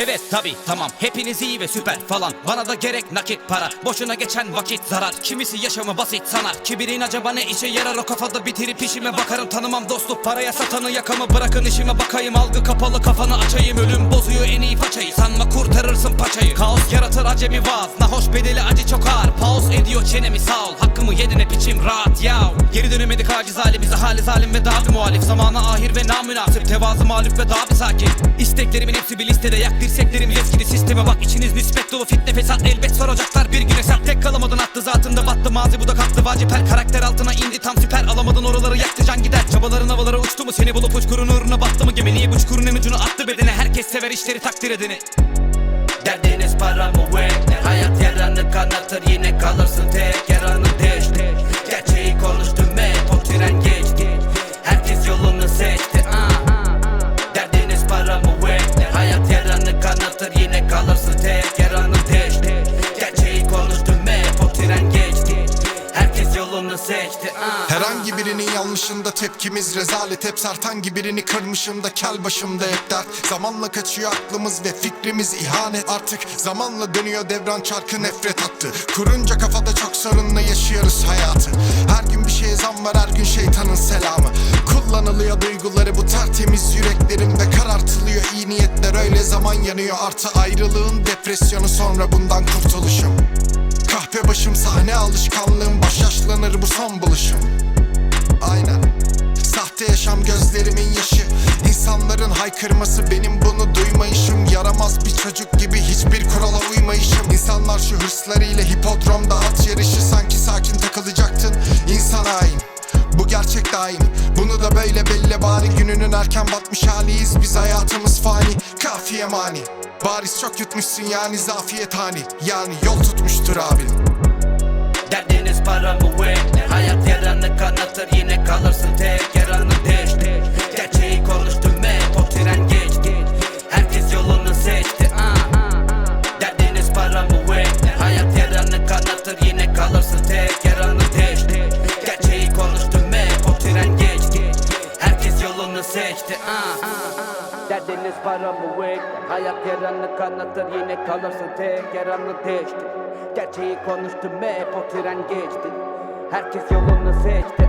Evet tabi tamam, hepiniz iyi ve süper falan. Bana da gerek nakit para, boşuna geçen vakit zarar. Kimisi yaşamı basit sanar, kibirin acaba ne işe yarar? O kafada bitirip işime bakarım, tanımam dostluk paraya satanı. Yakamı bırakın işime bakayım, algı kapalı kafanı açayım. Ölüm bozuyor en iyi façayı, sanma kurtarırsın paçayı. Kaos yaratır acemi vaaz, nahoş bedeli acı çok ağır. Pause ediyor çenemi sağ ol, hakkımı yedin hep içim rahat yav. Geri dönemedik aciz halimize, hali zalim ve daha bir muhalif. Zamana ahir ve namünasip, tevazu mağlup ve daha bir sakin. İsteklerimin hepsi bir listede, yak dirseklerimiz eskidi sisteme bak. İçiniz nispet dolu fitne fesat, elbet soracaklar bir gün hesap. Tek kalamadın attı zatında battı mazi, bu da kalktı vacip. Her karakter altına indi tam süper, alamadın oraları yaktı can gider. Çabaların havalara uçtu mu, seni bulup uçkurun uğruna battı mı gemi? Niye bu çukurun en ucunu attı bedene, herkes sever işleri takdir edeni. Derdiniz para mı ve hayat yaranı kanatır, yine kalırsın tek. Yaranı değişti, gerçeği konuştum hep, o tren geçti. Herkes yolunu seçti. Derdiniz para mı ve hayat yaranı kanatır, yine kalırsın tek. Yaranı değişti, gerçeği konuştum hep, o tren geçti. Herkes yolunu seçti. Herhangi birinin yanlışında tepkimiz rezalet. Hep sert, hangi birini kırmışım da kel başımda hep dert. Zamanla kaçıyor aklımız ve fikrimiz ihanet. Artık zamanla dönüyor devran, çarkı nefret attı. Kurunca kafada çok sorunla yaşıyoruz hayatı. Her gün bir şeye zam var, her gün şeytanın selamı. Kullanılıyor duyguları bu tertemiz yüreklerimde, karartılıyor iyi niyetler, öyle zaman yanıyor. Artı ayrılığın depresyonu, sonra bundan kurtuluşum. Kahpe başım sahne alışkanlığım, baş yaşlanır bu son buluşum. Aynen. Sahte yaşam gözlerimin yaşı, İnsanların haykırması benim bunu duymayışım. Yaramaz bir çocuk gibi hiçbir kurala uymayışım. İnsanlar şu hırslarıyla hipodromda at yarışı, sanki sakin takılacaktın, insan hain. Bu gerçek daim, bunu da böyle belli bari. Gününün erken batmış haliyiz biz, hayatımız fani. Kafiye mani, bariz çok yutmuşsun yani, zafiyet hani. Yani yol tutmuştur abim. Derdiniz para mı ve hayat yaranı kanatır, yine kalırsın tek. Yaranı değişti, gerçeği konuştum hep, o tren geçti. Herkes yolunu seçti. Derdiniz para mı ve hayat yaranı kanatır, yine kalırsın tek. Yaranı değişti, gerçeği konuştum hep, o tren geçti. Herkes yolunu seçti. Derdiniz para mı ve hayat yaranı kanatır, yine kalırsın tek. Yaranı değişti, gerçeği konuştum hep, o tren geçti. Herkes yolunu seçti.